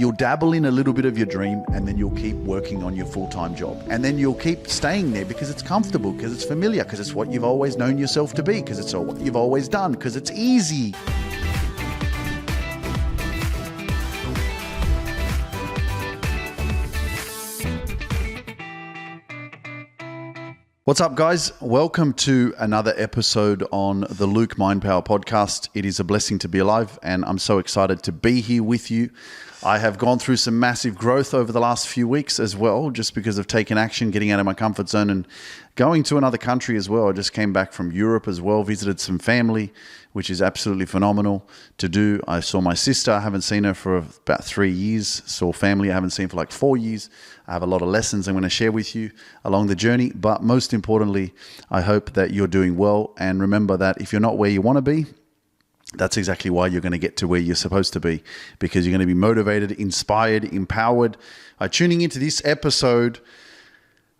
you'll dabble in a little bit of your dream, and then you'll keep working on your full-time job. And then you'll keep staying there because it's comfortable, because it's familiar, because it's what you've always known yourself to be, because it's what you've always done, because it's easy. What's up, guys? Welcome to another episode on the Luke Mind Power podcast. It is a blessing to be alive, and I'm so excited to be here with you. I have gone through some massive growth over the last few weeks as well, just because of taking action, getting out of my comfort zone, and going to another country as well. I just came back from Europe as well, visited some family, which is absolutely phenomenal to do. I saw my sister. I haven't seen her for about 3 years. Saw family I haven't seen for like 4 years. I have a lot of lessons I'm going to share with you along the journey. But most importantly, I hope that you're doing well. And remember that if you're not where you want to be, that's exactly why you're going to get to where you're supposed to be, because you're going to be motivated, inspired, empowered. Tuning into this episode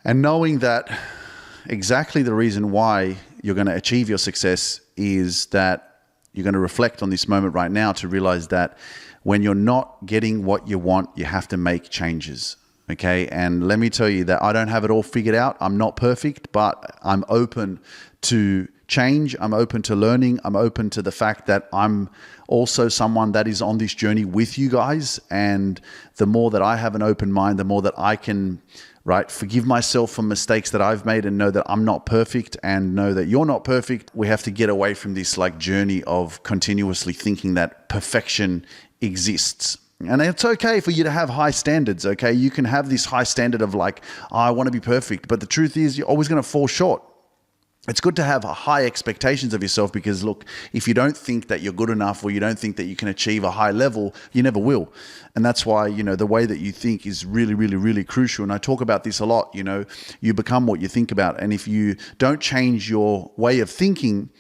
and knowing that exactly the reason why you're going to achieve your success is that you're going to reflect on this moment right now to realize that when you're not getting what you want, you have to make changes. Okay. And let me tell you that I don't have it all figured out. I'm not perfect, but I'm open to change. I'm open to learning. I'm open to the fact that I'm also someone that is on this journey with you guys. And the more that I have an open mind, the more that I can, forgive myself for mistakes that I've made and know that I'm not perfect and know that you're not perfect. We have to get away from this journey of continuously thinking that perfection exists. And it's okay for you to have high standards, okay? You can have this high standard of I want to be perfect. But the truth is you're always going to fall short. It's good to have high expectations of yourself because, look, if you don't think that you're good enough or you don't think that you can achieve a high level, you never will. And that's why, the way that you think is really, really, really crucial. And I talk about this a lot, you become what you think about. And if you don't change your way of thinking,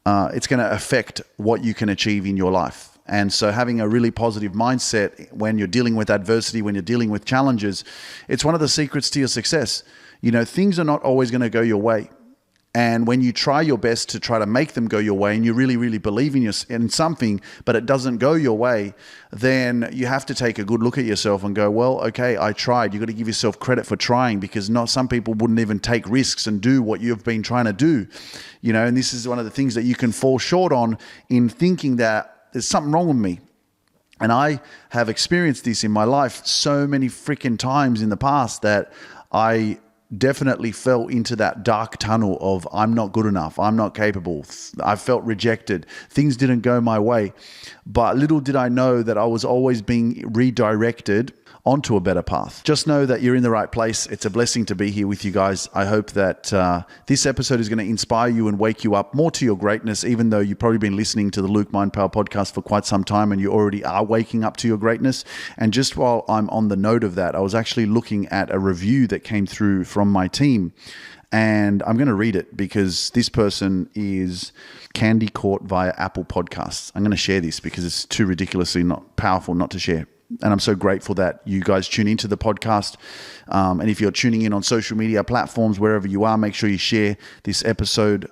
it's going to affect what you can achieve in your life. And so having a really positive mindset when you're dealing with adversity, when you're dealing with challenges, it's one of the secrets to your success. Things are not always going to go your way. And when you try your best to try to make them go your way and you really, really believe in something, but it doesn't go your way, then you have to take a good look at yourself and go, well, okay, I tried. You've got to give yourself credit for trying, because some people wouldn't even take risks and do what you've been trying to do. And this is one of the things that you can fall short on in thinking that there's something wrong with me. And I have experienced this in my life so many freaking times in the past that I definitely fell into that dark tunnel of I'm not good enough, I'm not capable, I felt rejected, things didn't go my way. But little did I know that I was always being redirected onto a better path. Just know that you're in the right place. It's a blessing to be here with you guys. I hope that this episode is going to inspire you and wake you up more to your greatness, even though you've probably been listening to the Luke Mind Power podcast for quite some time and you already are waking up to your greatness. And just while I'm on the note of that, I was actually looking at a review that came through from my team. And I'm going to read it because this person is Candy Court via Apple Podcasts. I'm going to share this because it's too ridiculously not powerful not to share. And I'm so grateful that you guys tune into the podcast. And if you're tuning in on social media platforms, wherever you are, make sure you share this episode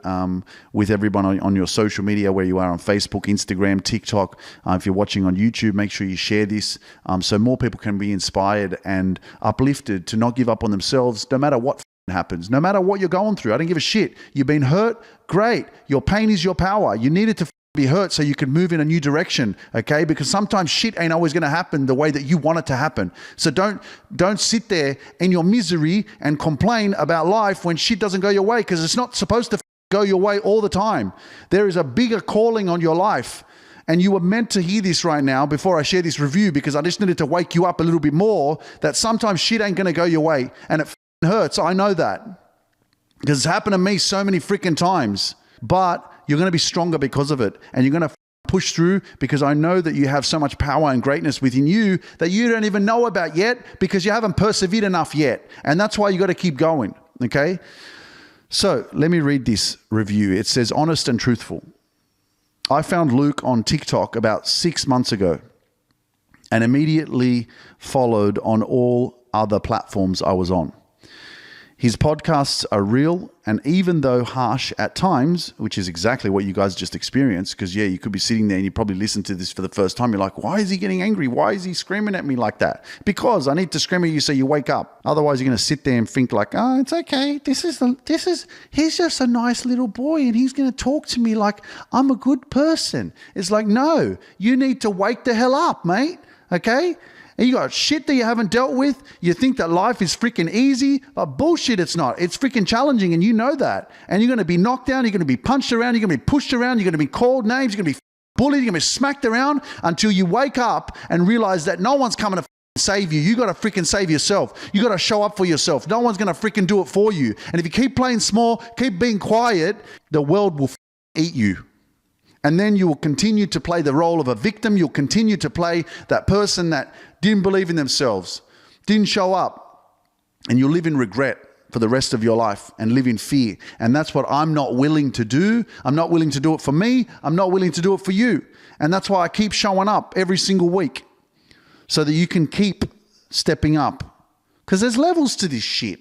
with everyone on your social media, where you are on Facebook, Instagram, TikTok. If you're watching on YouTube, make sure you share this so more people can be inspired and uplifted to not give up on themselves, no matter what happens, no matter what you're going through. I don't give a shit. You've been hurt? Great. Your pain is your power. You needed to be hurt so you could move in a new direction, okay? Because sometimes shit ain't always going to happen the way that you want it to happen. So don't sit there in your misery and complain about life when shit doesn't go your way, because it's not supposed to go your way all the time. There is a bigger calling on your life. And you were meant to hear this right now before I share this review, because I just needed to wake you up a little bit more that sometimes shit ain't going to go your way. And it hurts. I know that because it's happened to me so many freaking times. But you're going to be stronger because of it. And you're going to push through, because I know that you have so much power and greatness within you that you don't even know about yet, because you haven't persevered enough yet. And that's why you got to keep going. Okay. So let me read this review. It says, honest and truthful. I found Luke on TikTok about 6 months ago and immediately followed on all other platforms I was on. His podcasts are real, and even though harsh at times, which is exactly what you guys just experienced, because yeah, you could be sitting there and you probably listen to this for the first time. You're like, why is he getting angry? Why is he screaming at me like that? Because I need to scream at you so you wake up. Otherwise, you're going to sit there and think like, oh, it's okay. He's just a nice little boy and he's going to talk to me like I'm a good person. It's like, no, you need to wake the hell up, mate. Okay? And you got shit that you haven't dealt with. You think that life is freaking easy, but bullshit, it's not. It's freaking challenging, and you know that. And you're going to be knocked down. You're going to be punched around. You're going to be pushed around. You're going to be called names. You're going to be bullied. You're going to be smacked around until you wake up and realize that no one's coming to save you. You got to freaking save yourself. You got to show up for yourself. No one's going to freaking do it for you. And if you keep playing small, keep being quiet, the world will eat you. And then you will continue to play the role of a victim. You'll continue to play that person that didn't believe in themselves, didn't show up, and you'll live in regret for the rest of your life and live in fear. And that's what I'm not willing to do. I'm not willing to do it for me. I'm not willing to do it for you. And that's why I keep showing up every single week so that you can keep stepping up. Because there's levels to this shit.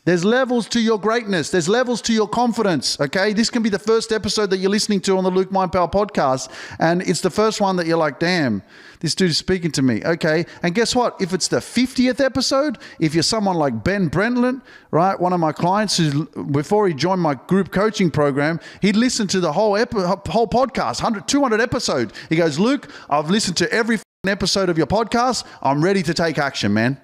There's levels to your greatness. There's levels to your confidence, okay? This can be the first episode that you're listening to on the Luke Mind Power podcast, and it's the first one that you're like, damn, this dude is speaking to me, okay? And guess what? If it's the 50th episode, if you're someone like Ben Brentland, right, one of my clients who, before he joined my group coaching program, he'd listen to the whole podcast, 200 episode. He goes, Luke, I've listened to every episode of your podcast. I'm ready to take action, man.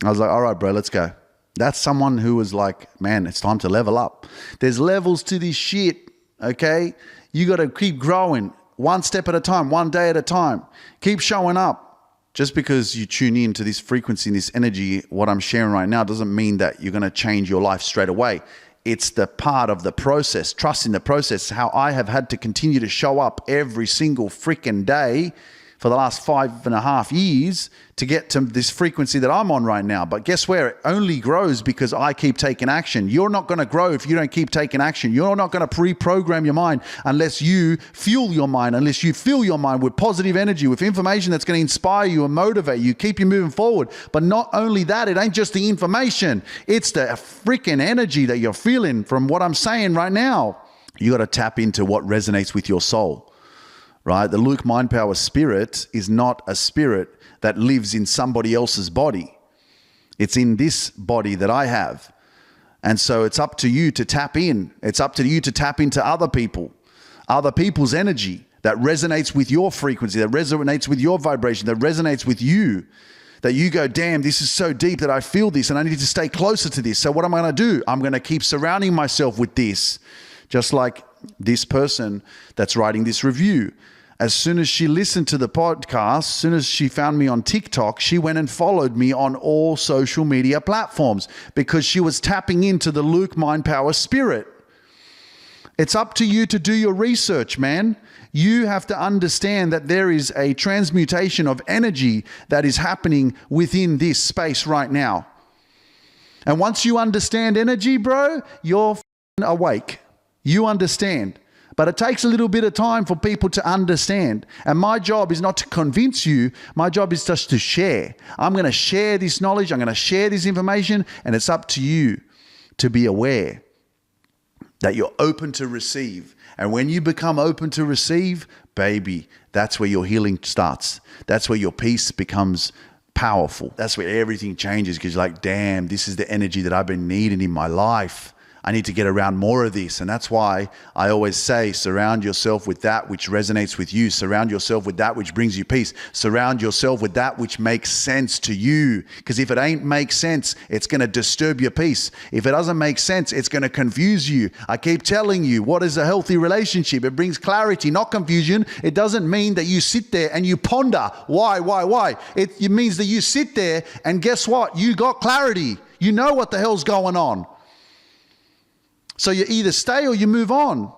I was like, all right, bro, let's go. That's someone who was like, man, it's time to level up. There's levels to this shit, okay? You got to keep growing one step at a time, one day at a time. Keep showing up. Just because you tune in to this frequency and this energy, what I'm sharing right now, doesn't mean that you're going to change your life straight away. It's the part of the process. Trust in the process. How I have had to continue to show up every single freaking day for the last 5.5 years to get to this frequency that I'm on right now. But guess where? It only grows because I keep taking action. You're not going to grow if you don't keep taking action. You're not going to pre-program your mind unless you fuel your mind, unless you fill your mind with positive energy, with information that's going to inspire you and motivate you, keep you moving forward. But not only that, it ain't just the information. It's the freaking energy that you're feeling from what I'm saying right now. You got to tap into what resonates with your soul. Right? The Luke Mind Power spirit is not a spirit that lives in somebody else's body. It's in this body that I have. And so it's up to you to tap in. It's up to you to tap into other people's energy that resonates with your frequency, that resonates with your vibration, that resonates with you. That you go, damn, this is so deep that I feel this and I need to stay closer to this. So what am I going to do? I'm going to keep surrounding myself with this. Just like this person that's writing this review. As soon as she listened to the podcast, as soon as she found me on TikTok, she went and followed me on all social media platforms because she was tapping into the Luke Mind Power spirit. It's up to you to do your research, man. You have to understand that there is a transmutation of energy that is happening within this space right now. And once you understand energy, bro, you're awake. You understand. But it takes a little bit of time for people to understand. And my job is not to convince you. My job is just to share. I'm going to share this knowledge. I'm going to share this information. And it's up to you to be aware that you're open to receive. And when you become open to receive, baby, that's where your healing starts. That's where your peace becomes powerful. That's where everything changes because you're like, damn, this is the energy that I've been needing in my life. I need to get around more of this. And that's why I always say, surround yourself with that which resonates with you. Surround yourself with that which brings you peace. Surround yourself with that which makes sense to you. Because if it ain't make sense, it's going to disturb your peace. If it doesn't make sense, it's going to confuse you. I keep telling you, what is a healthy relationship? It brings clarity, not confusion. It doesn't mean that you sit there and you ponder. Why? It means that you sit there and guess what? You got clarity. You know what the hell's going on. So you either stay or you move on.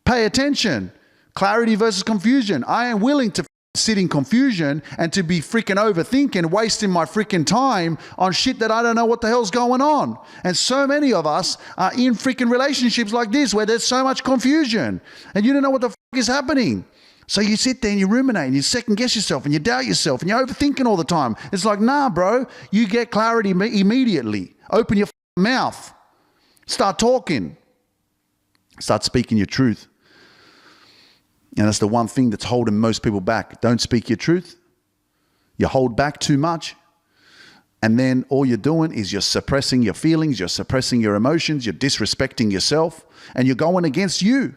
Pay attention. Clarity versus confusion. I am willing to sit in confusion and to be freaking overthinking, wasting my freaking time on shit that I don't know what the hell's going on. And so many of us are in freaking relationships like this where there's so much confusion and you don't know what the is happening. So you sit there and you ruminate and you second guess yourself and you doubt yourself and you're overthinking all the time. It's like, nah, bro, you get clarity immediately. Open your mouth. Start talking. Start speaking your truth. And that's the one thing that's holding most people back. Don't speak your truth. You hold back too much. And then all you're doing is you're suppressing your feelings, you're suppressing your emotions, you're disrespecting yourself, and you're going against you.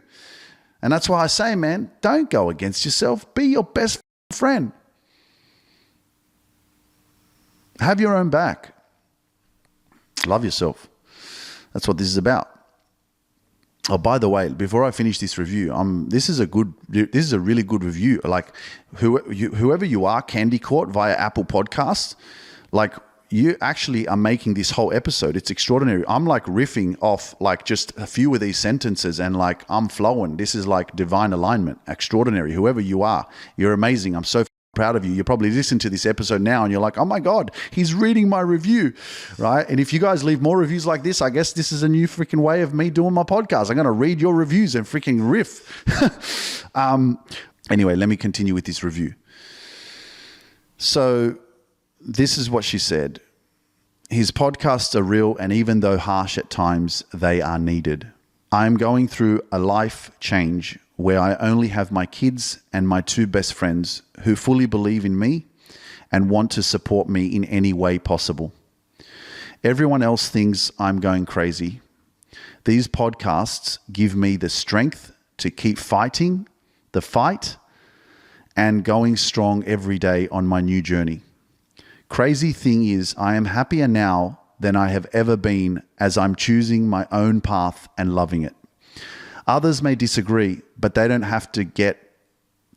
And that's why I say, man, don't go against yourself. Be your best friend. Have your own back. Love yourself. That's what this is about. Oh, by the way, before I finish this review, this is a really good review. Like whoever you are, Candy Court via Apple Podcasts, like you actually are making this whole episode. It's extraordinary. I'm like riffing off like just a few of these sentences and like I'm flowing. This is like divine alignment. Extraordinary. Whoever you are, you're amazing. I'm so proud of you. You probably listen to this episode now and you're like, oh my God, he's reading my review, right? And if you guys leave more reviews like this, I guess this is a new freaking way of me doing my podcast. I'm going to read your reviews and freaking riff. Anyway, let me continue with this review. So this is what she said. His podcasts are real, and even though harsh at times, they are needed. I am going through a life change where I only have my kids and my two best friends who fully believe in me and want to support me in any way possible. Everyone else thinks I'm going crazy. These podcasts give me the strength to keep fighting the fight and going strong every day on my new journey. Crazy thing is, I am happier now than I have ever been as I'm choosing my own path and loving it. Others may disagree, but they don't have to get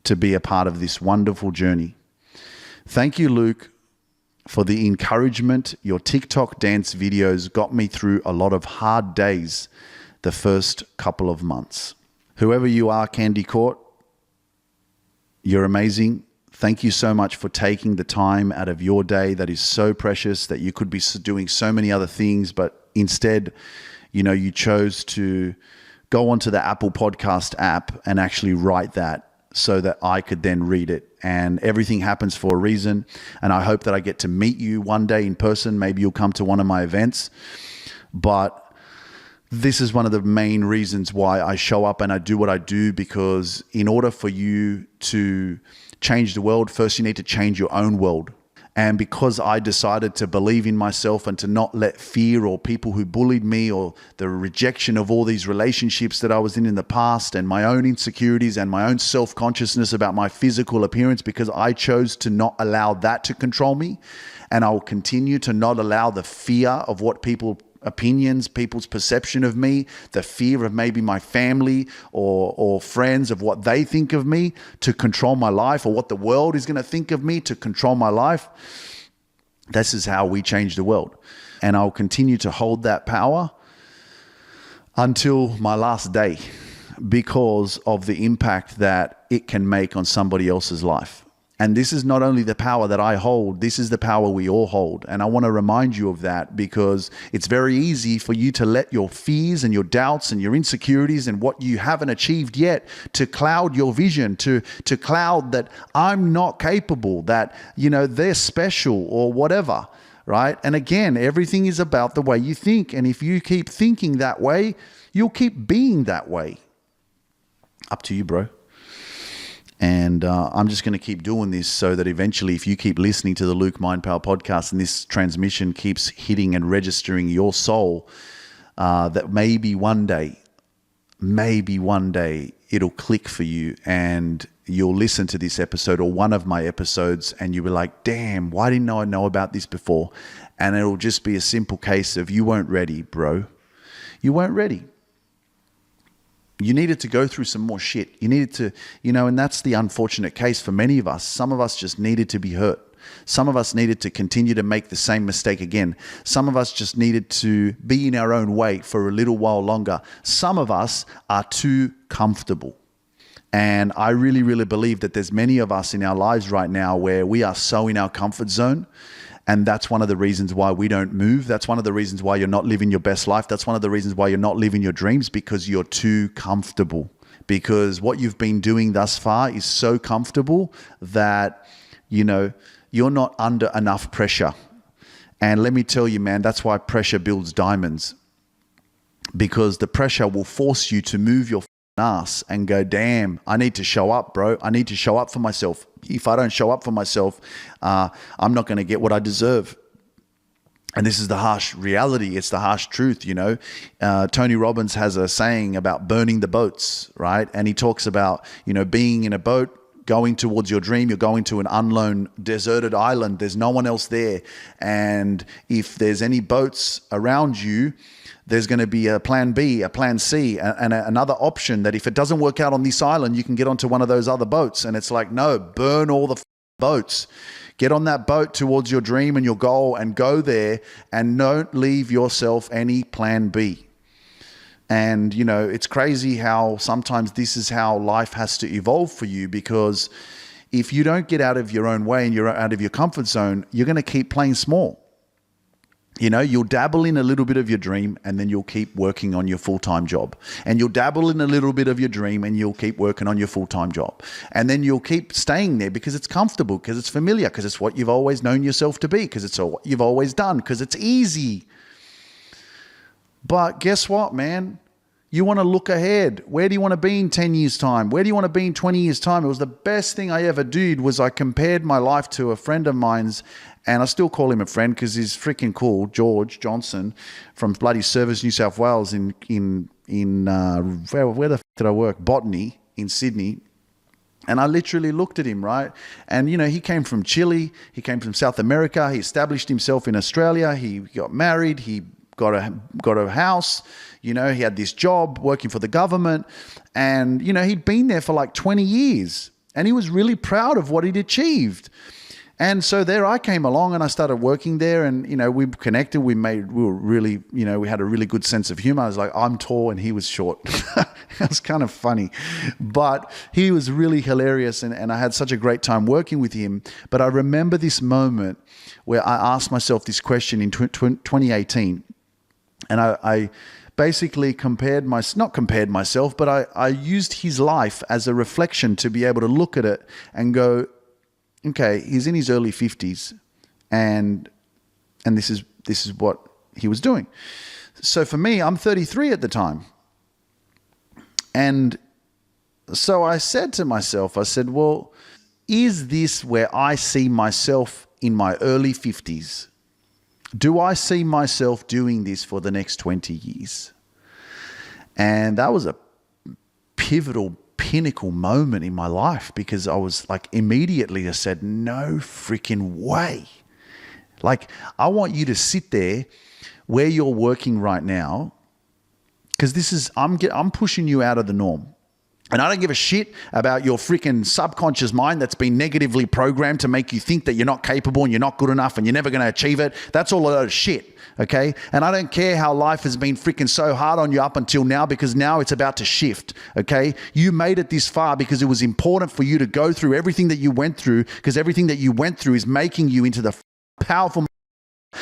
to be a part of this wonderful journey. Thank you, Luke, for the encouragement. Your TikTok dance videos got me through a lot of hard days the first couple of months. Whoever you are, Candy Court, you're amazing. Thank you so much for taking the time out of your day that is so precious that you could be doing so many other things, but instead, you chose to go onto the Apple Podcast app and actually write that so that I could then read it. And everything happens for a reason. And I hope that I get to meet you one day in person. Maybe you'll come to one of my events. But this is one of the main reasons why I show up and I do what I do, because in order for you to change the world, first you need to change your own world. And because I decided to believe in myself and to not let fear or people who bullied me or the rejection of all these relationships that I was in the past and my own insecurities and my own self-consciousness about my physical appearance, because I chose to not allow that to control me. And I will continue to not allow the fear of what people's perception of me, the fear of maybe my family or friends of what they think of me to control my life, or what the world is going to think of me to control my life. This is how we change the world. And I'll continue to hold that power until my last day, because of the impact that it can make on somebody else's life. And this is not only the power that I hold, this is the power we all hold. And I want to remind you of that, because it's very easy for you to let your fears and your doubts and your insecurities and what you haven't achieved yet to cloud your vision, to cloud that I'm not capable, that, they're special or whatever, right? And again, everything is about the way you think. And if you keep thinking that way, you'll keep being that way. Up to you, bro. And I'm just going to keep doing this so that eventually, if you keep listening to the Luke Mind Power podcast and this transmission keeps hitting and registering your soul, that maybe one day it'll click for you and you'll listen to this episode or one of my episodes and you'll be like, damn, why didn't I know about this before? And it'll just be a simple case of you weren't ready, bro. You weren't ready. You needed to go through some more shit. You needed to, and that's the unfortunate case for many of us. Some of us just needed to be hurt. Some of us needed to continue to make the same mistake again. Some of us just needed to be in our own way for a little while longer. Some of us are too comfortable. And I really, really believe that there's many of us in our lives right now where we are so in our comfort zone. And that's one of the reasons why we don't move. That's one of the reasons why you're not living your best life. That's one of the reasons why you're not living your dreams, because you're too comfortable. Because what you've been doing thus far is so comfortable that, you're not under enough pressure. And let me tell you, man, that's why pressure builds diamonds, because the pressure will force you to move your ass and go, damn, I need to show up, bro. I need to show up for myself. If I don't show up for myself, I'm not going to get what I deserve. And this is the harsh reality. It's the harsh truth, you know. Tony Robbins has a saying about burning the boats, right? And he talks about, you know, being in a boat, going towards your dream. You're going to an unknown, deserted island. There's no one else there. And if there's any boats around you, there's going to be a plan B, a plan C, and another option that if it doesn't work out on this island, you can get onto one of those other boats. And it's like, no, burn all the boats. Get on that boat towards your dream and your goal and go there, and don't leave yourself any plan B. And, you know, it's crazy how sometimes this is how life has to evolve for you, because if you don't get out of your own way and you're out of your comfort zone, you're going to keep playing small. You know, you'll dabble in a little bit of your dream, and then you'll keep working on your full-time job. And you'll dabble in a little bit of your dream, and you'll keep working on your full-time job. And then you'll keep staying there because it's comfortable, because it's familiar, because it's what you've always known yourself to be, because it's what you've always done, because it's easy. But guess what, man? You want to look ahead. Where do you want to be in 10 years' time? Where do you want to be in 20 years' time? It was the best thing I ever did. Was I compared my life to a friend of mine's, and I still call him a friend because he's freaking cool, George Johnson from bloody Service New South Wales in where the f did I work? Botany in Sydney. And I literally looked at him, right? And, you know, he came from Chile. He came from South America. He established himself in Australia. He got married. He got a house. You know, he had this job working for the government. And, you know, he'd been there for like 20 years. And he was really proud of what he'd achieved. And so there I came along and I started working there, and, you know, we connected. We were really, you know, we had a really good sense of humor. I was like, I'm tall and he was short. It was kind of funny, but he was really hilarious, and I had such a great time working with him. But I remember this moment where I asked myself this question in 2018, and I basically not compared myself, but I used his life as a reflection to be able to look at it and go, okay, he's in his early 50s, and this is what he was doing. So for me, I'm 33 at the time. And so I said to myself, I said, well, is this where I see myself in my early 50s? Do I see myself doing this for the next 20 years? And that was a pivotal pinnacle moment in my life, because I was like, immediately I said, no freaking way. Like, I want you to sit there where you're working right now, because I'm pushing you out of the norm. And I don't give a shit about your freaking subconscious mind that's been negatively programmed to make you think that you're not capable and you're not good enough and you're never going to achieve it. That's all a load of shit, okay? And I don't care how life has been freaking so hard on you up until now, because now it's about to shift, okay? You made it this far because it was important for you to go through everything that you went through, because everything that you went through is making you into the powerful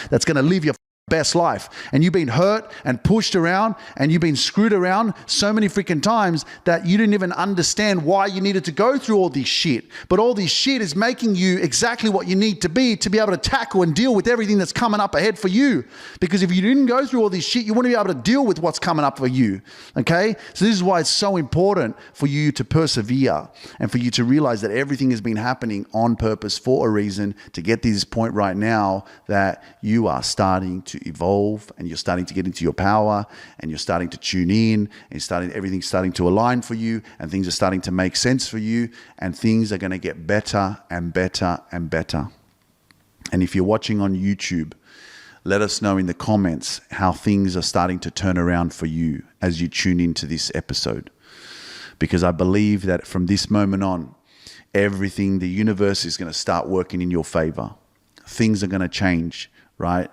that's going to live your best life. And you've been hurt and pushed around, and you've been screwed around so many freaking times that you didn't even understand why you needed to go through all this shit. But all this shit is making you exactly what you need to be able to tackle and deal with everything that's coming up ahead for you. Because if you didn't go through all this shit, you wouldn't be able to deal with what's coming up for you. Okay? So this is why it's so important for you to persevere, and for you to realize that everything has been happening on purpose for a reason, to get to this point right now that you are starting to evolve, and you're starting to get into your power, and you're starting to tune in, and everything's starting to align for you, and things are starting to make sense for you, and things are going to get better and better and better. And if you're watching on YouTube, let us know in the comments how things are starting to turn around for you as you tune into this episode, because I believe that from this moment on, everything, the universe is going to start working in your favor. Things are going to change, right?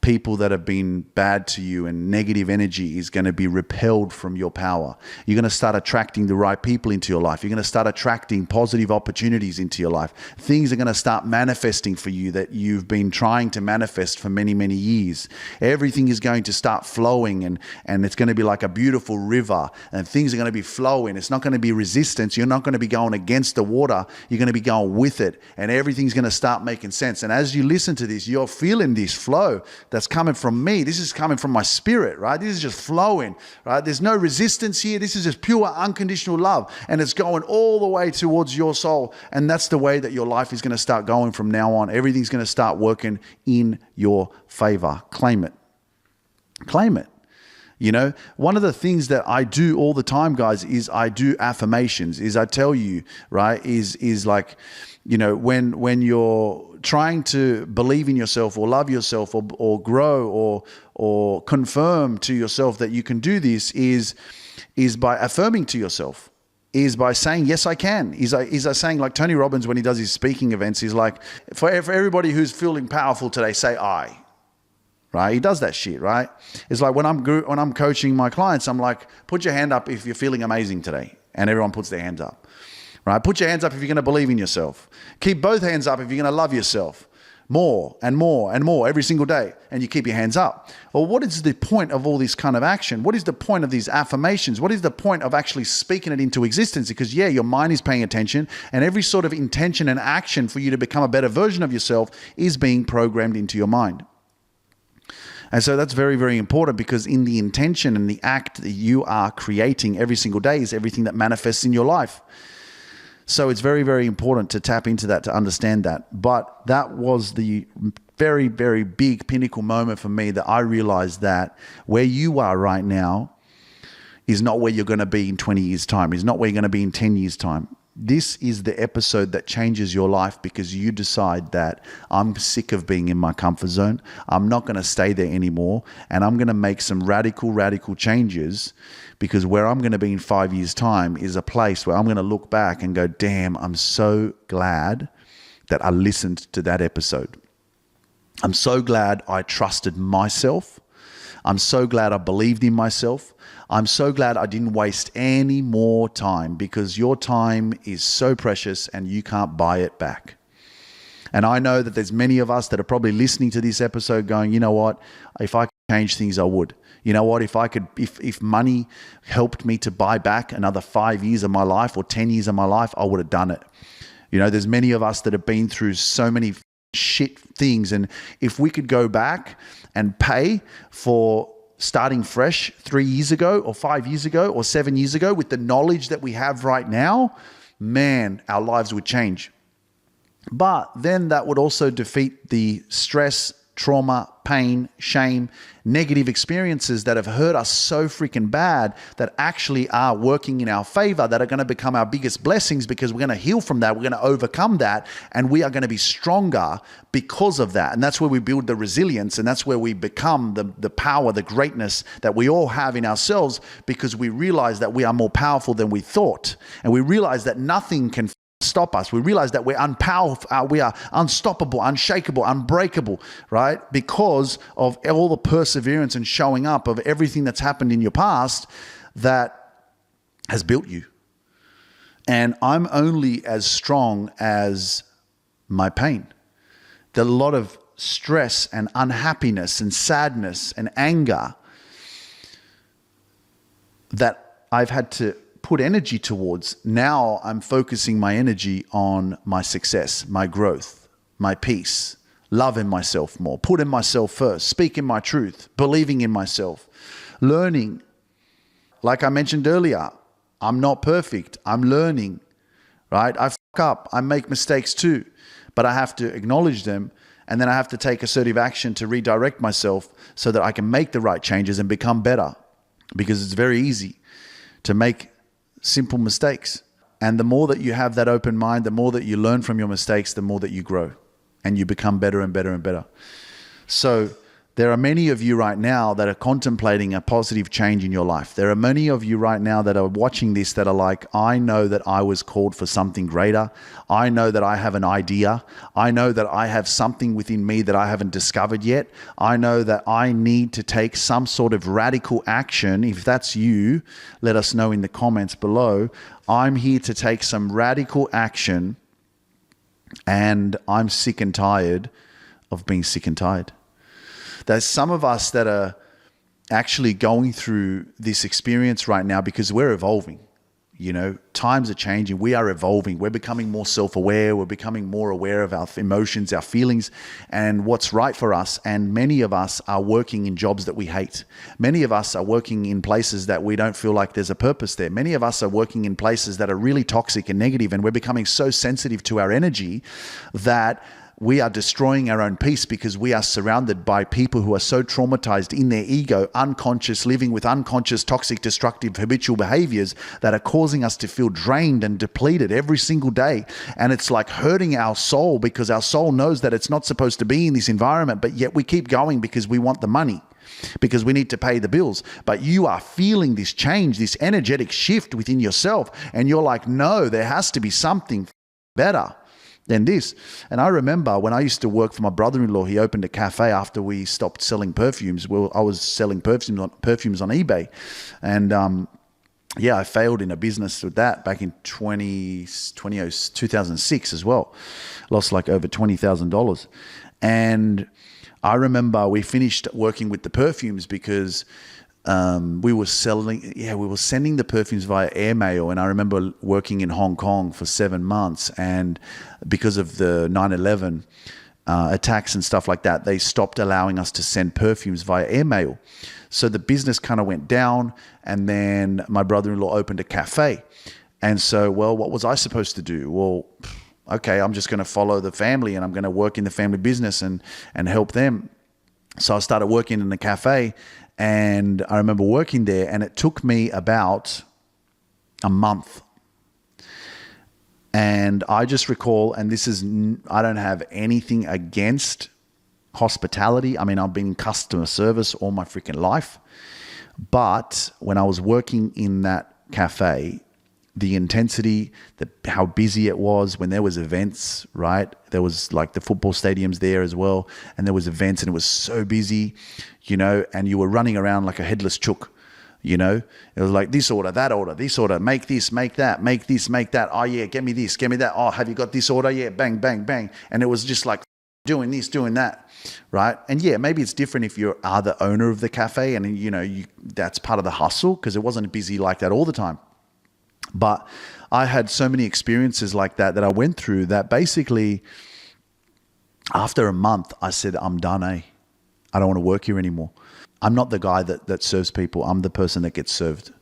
people that have been bad to you, and negative energy is going to be repelled from your power. You're going to start attracting the right people into your life. You're going to start attracting positive opportunities into your life. Things are going to start manifesting for you that you've been trying to manifest for many, many years. Everything is going to start flowing, and it's going to be like a beautiful river, and things are going to be flowing. It's not going to be resistance. You're not going to be going against the water. You're going to be going with it, and everything's going to start making sense. And as you listen to this, you're feeling this flow that's coming from me. This is coming from my spirit, right? This is just flowing, right? There's no resistance here. This is just pure unconditional love, and it's going all the way towards your soul. And that's the way that your life is going to start going from now on. Everything's going to start working in your favor. Claim it. Claim it. You know, one of the things that I do all the time, guys, is I do affirmations. Is I tell you, right, is like, you know, when you're trying to believe in yourself or love yourself or grow or confirm to yourself that you can do this, is by affirming to yourself, is by saying, yes, I can. Is I saying, like Tony Robbins, when he does his speaking events, he's like, for everybody who's feeling powerful today, say I. Right? He does that shit, right? It's like when I'm coaching my clients, I'm like, put your hand up if you're feeling amazing today. And everyone puts their hands up. Right? Put your hands up if you're going to believe in yourself. Keep both hands up if you're going to love yourself more and more and more every single day. And you keep your hands up. Well, what is the point of all this kind of action? What is the point of these affirmations? What is the point of actually speaking it into existence? Because yeah, your mind is paying attention, and every sort of intention and action for you to become a better version of yourself is being programmed into your mind. And so that's very, very important, because in the intention and the act that you are creating every single day is everything that manifests in your life. So it's very, very important to tap into that, to understand that. But that was the very, very big pinnacle moment for me, that I realized that where you are right now is not where you're going to be in 20 years' time, is not where you're going to be in 10 years' time. This is the episode that changes your life, because you decide that I'm sick of being in my comfort zone. I'm not going to stay there anymore. And I'm going to make some radical changes, because where I'm going to be in 5 years' time is a place where I'm going to look back and go, damn, I'm so glad that I listened to that episode. I'm so glad I trusted myself. I'm so glad I believed in myself. I'm so glad I didn't waste any more time, because your time is so precious and you can't buy it back. And I know that there's many of us that are probably listening to this episode going, you know what, if I could change things, I would. You know what, if money helped me to buy back another 5 years of my life or 10 years of my life, I would have done it. You know, there's many of us that have been through so many shit things. And if we could go back and pay for starting fresh 3 years ago or 5 years ago or 7 years ago with the knowledge that we have right now, man, our lives would change. But then that would also defeat the stress, trauma, pain, shame, negative experiences that have hurt us so freaking bad, that actually are working in our favor, that are going to become our biggest blessings, because we're going to heal from that. We're going to overcome that, and we are going to be stronger because of that. And that's where we build the resilience, and that's where we become the power, the greatness that we all have in ourselves, because we realize that we are more powerful than we thought. And we realize that nothing can stop us. We realize that we're unpowerful, we are unstoppable, unshakable, unbreakable, right? Because of all the perseverance and showing up of everything that's happened in your past that has built you. And I'm only as strong as my pain. There's a lot of stress and unhappiness and sadness and anger that I've had to put energy towards. Now I'm focusing my energy on my success, my growth, my peace, loving myself more, putting myself first, speaking my truth, believing in myself, learning. Like I mentioned earlier, I'm not perfect. I'm learning, right? I fuck up. I make mistakes too, but I have to acknowledge them, and then I have to take assertive action to redirect myself so that I can make the right changes and become better, because it's very easy to make simple mistakes. And the more that you have that open mind, the more that you learn from your mistakes, the more that you grow and you become better and better and better. So There are many of you right now that are contemplating a positive change in your life. There are many of you right now that are watching this that are like, I know that I was called for something greater. I know that I have an idea. I know that I have something within me that I haven't discovered yet. I know that I need to take some sort of radical action. If that's you, let us know in the comments below. I'm here to take some radical action, and I'm sick and tired of being sick and tired. There's some of us that are actually going through this experience right now because we're evolving. You know, times are changing. We are evolving. We're becoming more self-aware. We're becoming more aware of our emotions, our feelings, and what's right for us. And many of us are working in jobs that we hate. Many of us are working in places that we don't feel like there's a purpose there. Many of us are working in places that are really toxic and negative, and we're becoming so sensitive to our energy that we are destroying our own peace because we are surrounded by people who are so traumatized in their ego, unconscious, living with unconscious, toxic, destructive, habitual behaviors that are causing us to feel drained and depleted every single day. And it's like hurting our soul because our soul knows that it's not supposed to be in this environment, but yet we keep going because we want the money, because we need to pay the bills. But you are feeling this change, this energetic shift within yourself. And you're like, no, there has to be something better than this. And I remember when I used to work for my brother-in-law, he opened a cafe after we stopped selling perfumes. Well, I was selling perfumes on eBay. And I failed in a business with that back in 2006 as well. Lost like over $20,000. And I remember we finished working with the perfumes because we were sending the perfumes via airmail. And I remember working in Hong Kong for 7 months, and because of the 9/11 attacks and stuff like that, they stopped allowing us to send perfumes via airmail. So the business kind of went down, and then my brother-in-law opened a cafe. And so, well, what was I supposed to do? Well, okay, I'm just going to follow the family, and I'm going to work in the family business and help them. So I started working in the cafe. And I remember working there, and it took me about a month. And I just recall, and I don't have anything against hospitality. I mean, I've been in customer service all my freaking life. But when I was working in that cafe, the intensity, how busy it was when there was events, right? There was like the football stadiums there as well. And there was events, and it was so busy, you know, and you were running around like a headless chook, you know. It was like this order, that order, this order, make this, make that, make this, make that. Oh yeah, get me this, get me that. Oh, have you got this order? Yeah, bang, bang, bang. And it was just like doing this, doing that, right? And yeah, maybe it's different if you are the owner of the cafe and, you know, that's part of the hustle, because it wasn't busy like that all the time. But I had so many experiences like that I went through that basically after a month, I said, I'm done, I don't want to work here anymore. I'm not the guy that serves people. I'm the person that gets served.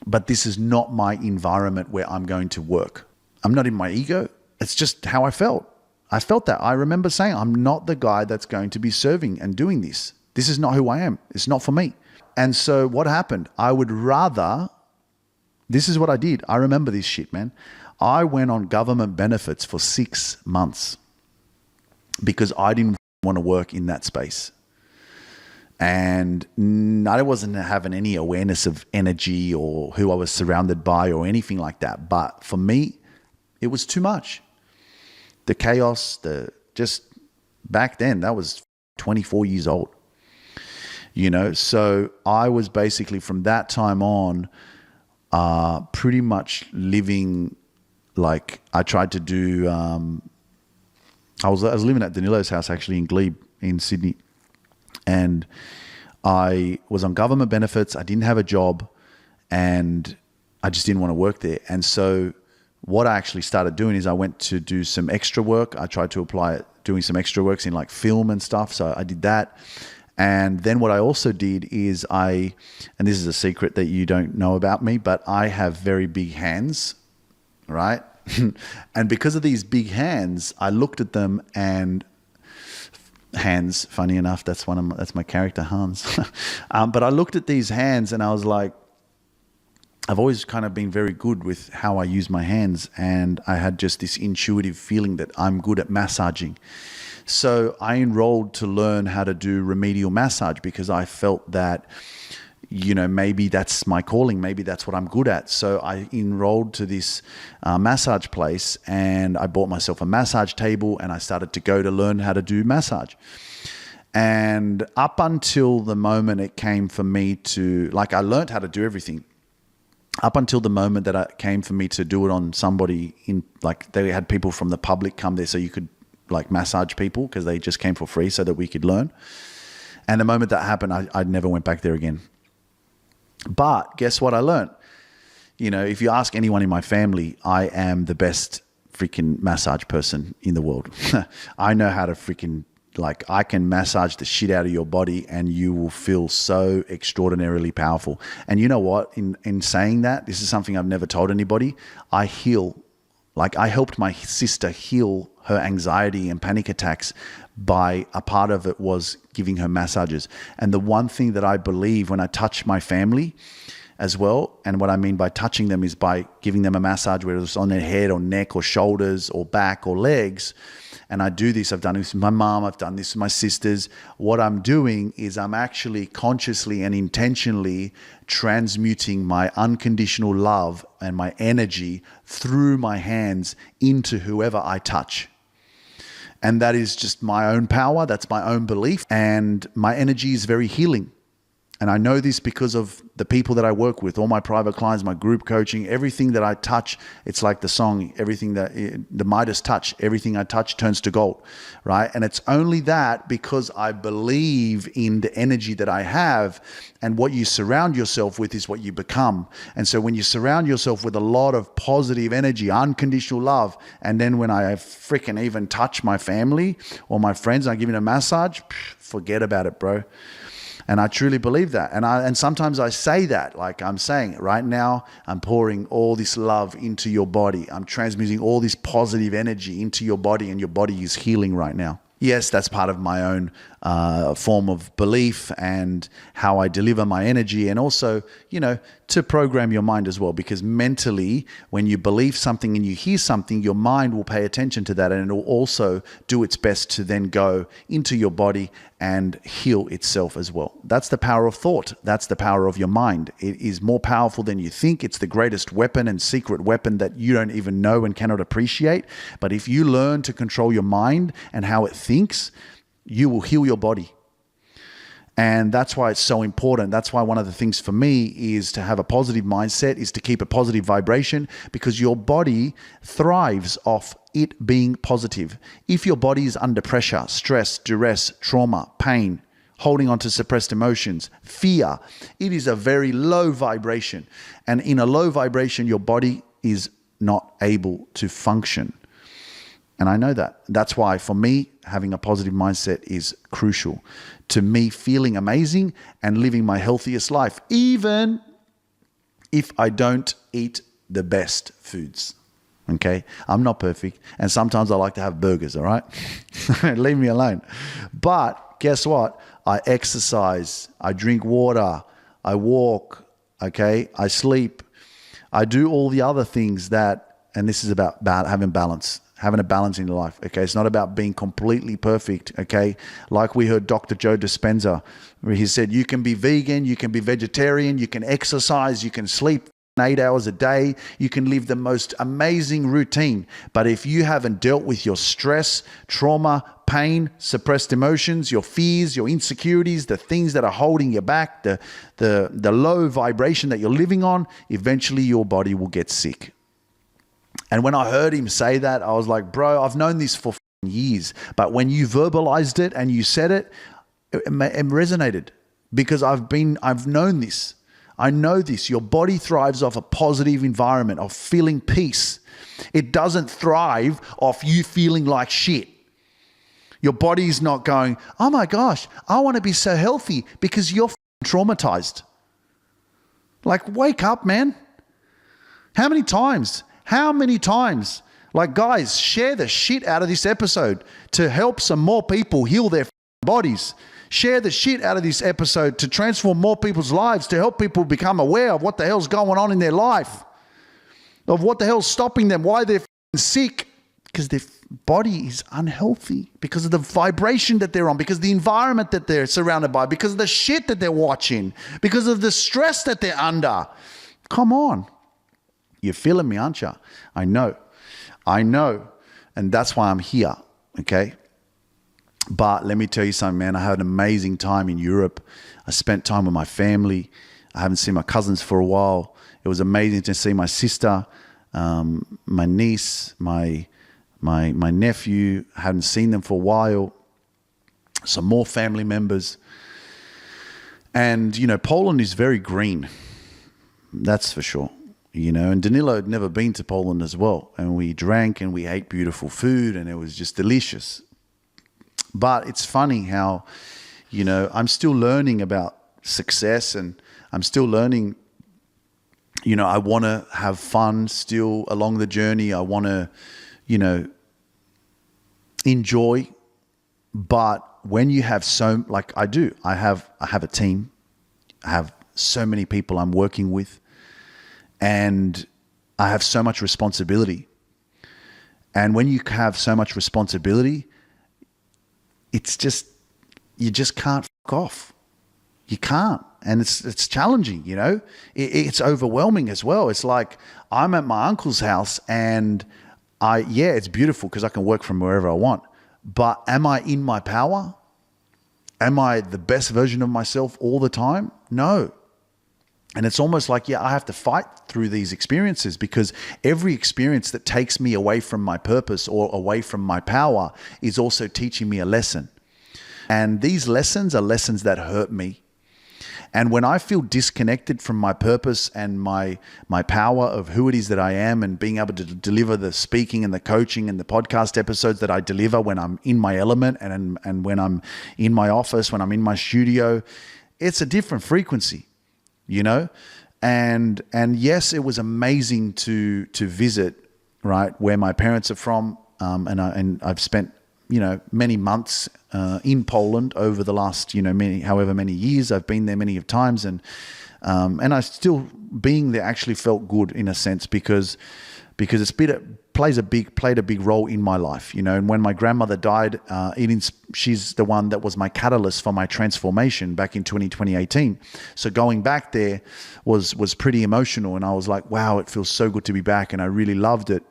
But this is not my environment where I'm going to work. I'm not in my ego. It's just how I felt. I felt that. I remember saying, I'm not the guy that's going to be serving and doing this. This is not who I am. It's not for me. And so what happened? This is what I did. I remember this shit, man. I went on government benefits for 6 months because I didn't want to work in that space. And I wasn't having any awareness of energy or who I was surrounded by or anything like that. But for me, it was too much. The chaos, just back then, that was 24 years old. You know, so I was basically from that time on, pretty much living like I tried to do. I was living at Danilo's house actually in Glebe in Sydney, and I was on government benefits. I didn't have a job, and I just didn't want to work there. And so what I actually started doing is I went to do some extra work. I tried to apply it, doing some extra works in like film and stuff. So I did that. And then what I also did is and this is a secret that you don't know about me, but I have very big hands, right? And because of these big hands, I looked at them, and Hans, funny enough, that's my character, Hans. But I looked at these hands and I was like, I've always kind of been very good with how I use my hands, and I had just this intuitive feeling that I'm good at massaging. So I enrolled to learn how to do remedial massage because I felt that, maybe that's my calling. Maybe that's what I'm good at. So I enrolled to this massage place, and I bought myself a massage table, and I started to go to learn how to do massage. And up until the moment it came for me to, I learned how to do everything. Up until the moment that it came for me to do it on somebody they had people from the public come there so you could massage people because they just came for free so that we could learn. And the moment that happened, I never went back there again. But guess what I learned? If you ask anyone in my family, I am the best freaking massage person in the world. I know how to freaking, I can massage the shit out of your body and you will feel so extraordinarily powerful. And you know what? In saying that, this is something I've never told anybody. I heal. I helped my sister heal her anxiety and panic attacks by a part of it was giving her massages. And the one thing that I believe when I touch my family as well, and what I mean by touching them is by giving them a massage, whether it's on their head or neck or shoulders or back or legs. And I do this, I've done this with my mom, I've done this with my sisters. What I'm doing is I'm actually consciously and intentionally transmuting my unconditional love and my energy through my hands into whoever I touch. And that is just my own power, that's my own belief, and my energy is very healing. And I know this because of the people that I work with, all my private clients, my group coaching, everything that I touch. It's like the song, everything that the Midas touch, everything I touch turns to gold, right? And it's only that because I believe in the energy that I have, and what you surround yourself with is what you become. And so when you surround yourself with a lot of positive energy, unconditional love, and then when I freaking even touch my family or my friends, I give them a massage, forget about it, bro. And I truly believe that. And sometimes I say that, I'm saying right now, I'm pouring all this love into your body. I'm transmuting all this positive energy into your body, and your body is healing right now. Yes, that's part of my own form of belief and how I deliver my energy, and also, to program your mind as well, because mentally, when you believe something and you hear something, your mind will pay attention to that, and it will also do its best to then go into your body and heal itself as well. That's the power of thought. That's the power of your mind. It is more powerful than you think. It's the greatest weapon and secret weapon that you don't even know and cannot appreciate. But if you learn to control your mind and how it thinks, you will heal your body. And that's why it's so important. That's why one of the things for me is to have a positive mindset, is to keep a positive vibration, because your body thrives off it being positive. If your body is under pressure, stress, duress, trauma, pain, holding on to suppressed emotions, fear, it is a very low vibration. And in a low vibration, your body is not able to function. And I know that. That's why for me, having a positive mindset is crucial to me feeling amazing and living my healthiest life, even if I don't eat the best foods. Okay? I'm not perfect. And sometimes I like to have burgers, all right? Leave me alone. But guess what? I exercise, I drink water, I walk, okay? I sleep. I do all the other things that, and this is about having balance. Having a balance in your life, okay? It's not about being completely perfect, okay? Like we heard Dr. Joe Dispenza, where he said, you can be vegan, you can be vegetarian, you can exercise, you can sleep 8 hours a day, you can live the most amazing routine. But if you haven't dealt with your stress, trauma, pain, suppressed emotions, your fears, your insecurities, the things that are holding you back, the low vibration that you're living on, eventually your body will get sick. And when I heard him say that, I was like, bro, I've known this for years. But when you verbalized it and you said it, it resonated, because I've known this. I know this. Your body thrives off a positive environment, of feeling peace. It doesn't thrive off you feeling like shit. Your body's not going, oh my gosh, I want to be so healthy, because you're traumatized. Wake up, man. How many times? Guys, share the shit out of this episode to help some more people heal their bodies. Share the shit out of this episode to transform more people's lives, to help people become aware of what the hell's going on in their life, of what the hell's stopping them, why they're sick. Because their body is unhealthy because of the vibration that they're on, because of the environment that they're surrounded by, because of the shit that they're watching, because of the stress that they're under. Come on. You're feeling me, aren't you? I know. And that's why I'm here, okay? But let me tell you something, man. I had an amazing time in Europe. I spent time with my family. I haven't seen my cousins for a while. It was amazing to see my sister, my niece, my nephew. I hadn't seen them for a while. Some more family members. And, Poland is very green. That's for sure. And Danilo had never been to Poland as well. And we drank and we ate beautiful food and it was just delicious. But it's funny how, I'm still learning about success and I'm still learning, I want to have fun still along the journey. I want to, enjoy. But when you have I have a team. I have so many people I'm working with. And I have so much responsibility. And when you have so much responsibility, it's just, you just can't fuck off. You can't. And it's challenging, It's overwhelming as well. It's like I'm at my uncle's house and it's beautiful because I can work from wherever I want. But am I in my power? Am I the best version of myself all the time? No. And it's almost like, I have to fight through these experiences because every experience that takes me away from my purpose or away from my power is also teaching me a lesson. And these lessons are lessons that hurt me. And when I feel disconnected from my purpose and my power of who it is that I am and being able to deliver the speaking and the coaching and the podcast episodes that I deliver when I'm in my element and when I'm in my office, when I'm in my studio, it's a different frequency. And yes, it was amazing to visit, right, where my parents are from. And I've spent, many months in Poland over the last, however many years. I've been there many times, and I still being there actually felt good in a sense because played a big role in my life, And when my grandmother died, she's the one that was my catalyst for my transformation back in 2018. So going back there was pretty emotional, and I was like, wow, it feels so good to be back, and I really loved it.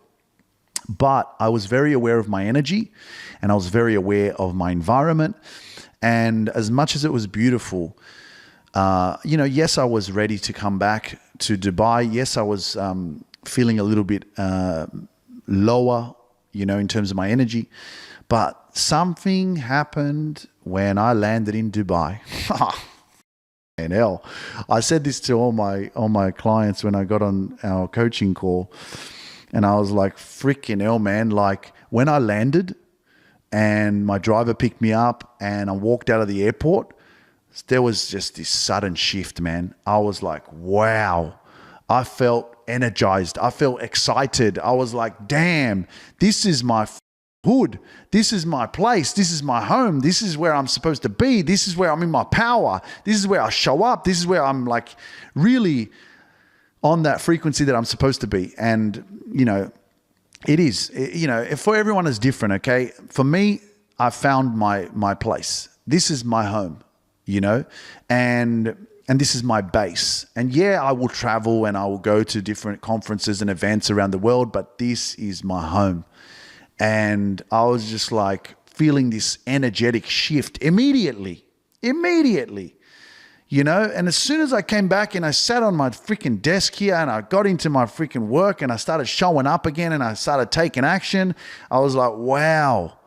But I was very aware of my energy, and I was very aware of my environment. And as much as it was beautiful, yes, I was ready to come back to Dubai. Yes, I was feeling a little bit lower, in terms of my energy. But something happened when I landed in Dubai. And hell, I said this to all my clients when I got on our coaching call, and I was like, freaking hell, man. Like when I landed and my driver picked me up and I walked out of the airport, there was just this sudden shift, man. I was like, wow. I felt energized. I felt excited. I was like, damn, this is my hood. This is my place. This is my home. This is where I'm supposed to be. This is where I'm in my power. This is where I show up. This is where I'm like really on that frequency that I'm supposed to be. And, it is, for everyone is different. Okay. For me, I found my place. This is my home, and this is my base. And I will travel and I will go to different conferences and events around the world, but this is my home. And I was just like feeling this energetic shift immediately. And as soon as I came back and I sat on my freaking desk here and I got into my freaking work and I started showing up again and I started taking action, I was like, wow.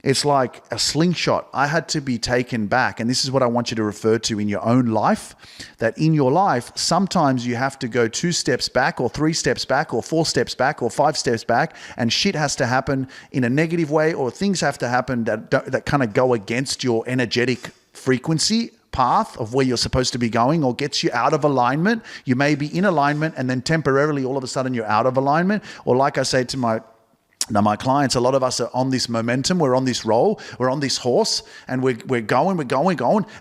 It's like a slingshot. I had to be taken back. And this is what I want you to refer to in your own life, that in your life, sometimes you have to go 2 steps back or 3 steps back or 4 steps back or 5 steps back, and shit has to happen in a negative way, or things have to happen that kind of go against your energetic frequency path of where you're supposed to be going, or gets you out of alignment. You may be in alignment and then temporarily all of a sudden you're out of alignment. Or like I say to my clients, a lot of us are on this momentum, we're on this roll, we're on this horse, and we're going,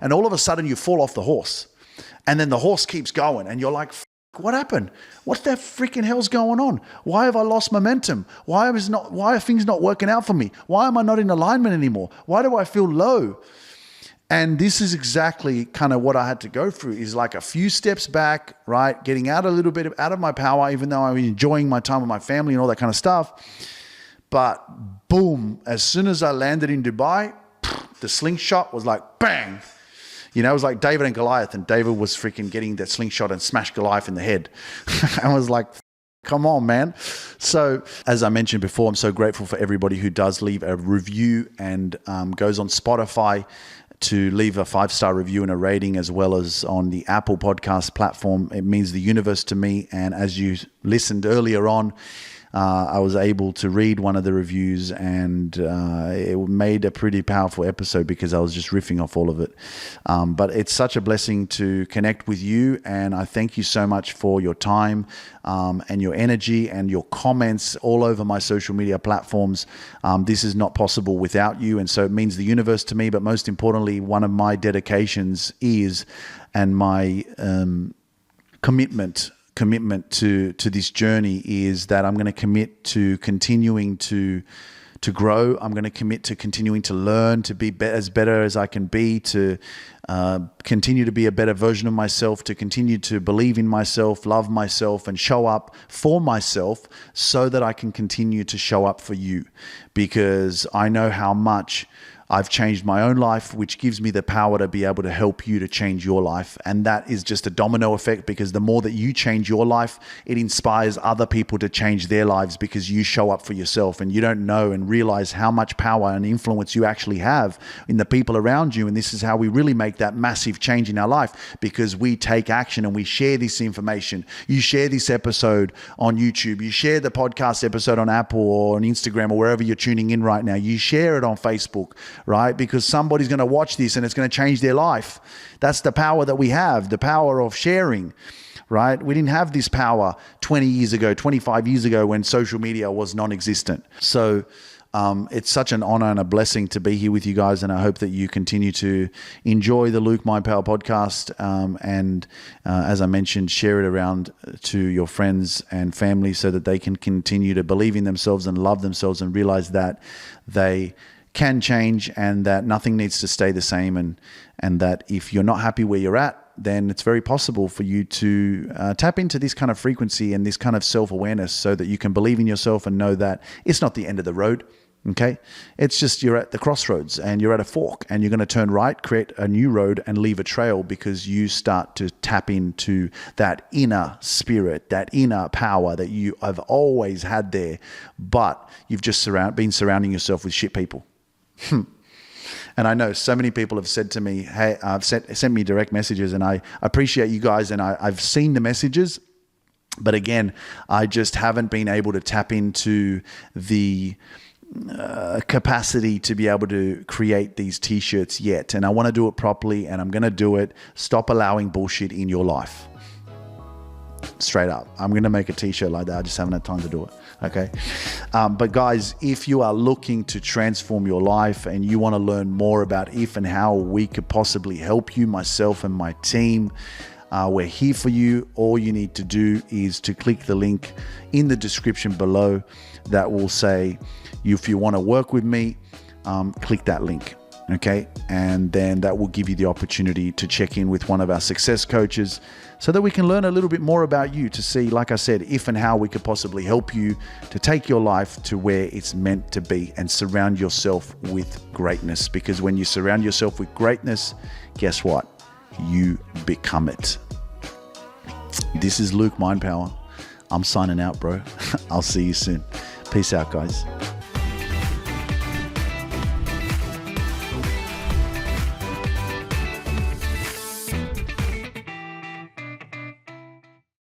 and all of a sudden you fall off the horse. And then the horse keeps going and you're like, what happened? What the freaking hell's going on? Why have I lost momentum? Why are things not working out for me? Why am I not in alignment anymore? Why do I feel low? And this is exactly kind of what I had to go through, is like a few steps back, right? Getting out a little bit out of my power, even though I'm enjoying my time with my family and all that kind of stuff. But boom, as soon as I landed in Dubai, the slingshot was like bang. You know, it was like David and Goliath, and David was freaking getting that slingshot and smashed Goliath in the head. I was like, come on, man. So as I mentioned before, I'm so grateful for everybody who does leave a review and goes on Spotify to leave a 5-star review and a rating, as well as on the Apple podcast platform. It means the universe to me. And as you listened earlier on, I was able to read one of the reviews, and it made a pretty powerful episode because I was just riffing off all of it. But it's such a blessing to connect with you, and I thank you so much for your time and your energy and your comments all over my social media platforms. This is not possible without you, and so it means the universe to me. But most importantly, one of my dedications is, and my commitment to this journey is that I'm going to commit to continuing to grow. I'm going to commit to continuing to learn, to be as better as I can be, to continue to be a better version of myself, to continue to believe in myself, love myself, and show up for myself so that I can continue to show up for you. Because I know how much I've changed my own life, which gives me the power to be able to help you to change your life. And that is just a domino effect, because the more that you change your life, it inspires other people to change their lives, because you show up for yourself, and you don't know and realize how much power and influence you actually have in the people around you. And this is how we really make that massive change in our life, because we take action and we share this information. You share this episode on YouTube, you share the podcast episode on Apple or on Instagram or wherever you're tuning in right now. You share it on Facebook, right? Because somebody's going to watch this and it's going to change their life. That's the power that we have, the power of sharing, right? We didn't have this power 20 years ago, 25 years ago, when social media was non-existent. So it's such an honor and a blessing to be here with you guys. And I hope that you continue to enjoy the Luke Mind Power podcast. And as I mentioned, share it around to your friends and family so that they can continue to believe in themselves and love themselves and realize that they can change, and that nothing needs to stay the same, and that if you're not happy where you're at, then it's very possible for you to tap into this kind of frequency and this kind of self-awareness so that you can believe in yourself and know that it's not the end of the road, okay? It's just you're at the crossroads and you're at a fork, and you're going to turn right, create a new road, and leave a trail, because you start to tap into that inner spirit, that inner power that you have always had there, but you've just been surrounding yourself with shit people. And I know so many people have said to me, hey, sent me direct messages, and I appreciate you guys, and I've seen the messages, but again, I just haven't been able to tap into the capacity to be able to create these t-shirts yet. And I want to do it properly, and I'm going to do it. Stop allowing bullshit in your life. Straight up. I'm going to make a t-shirt like that. I just haven't had time to do it. Okay. But guys, if you are looking to transform your life and you want to learn more about if and how we could possibly help you, myself and my team, we're here for you. All you need to do is to click the link in the description below that will say, if you want to work with me, click that link. Okay. And then that will give you the opportunity to check in with one of our success coaches so that we can learn a little bit more about you, to see, like I said, if and how we could possibly help you to take your life to where it's meant to be and surround yourself with greatness. Because when you surround yourself with greatness, guess what? You become it. This is Luke Mind Power. I'm signing out, bro. I'll see you soon. Peace out, guys.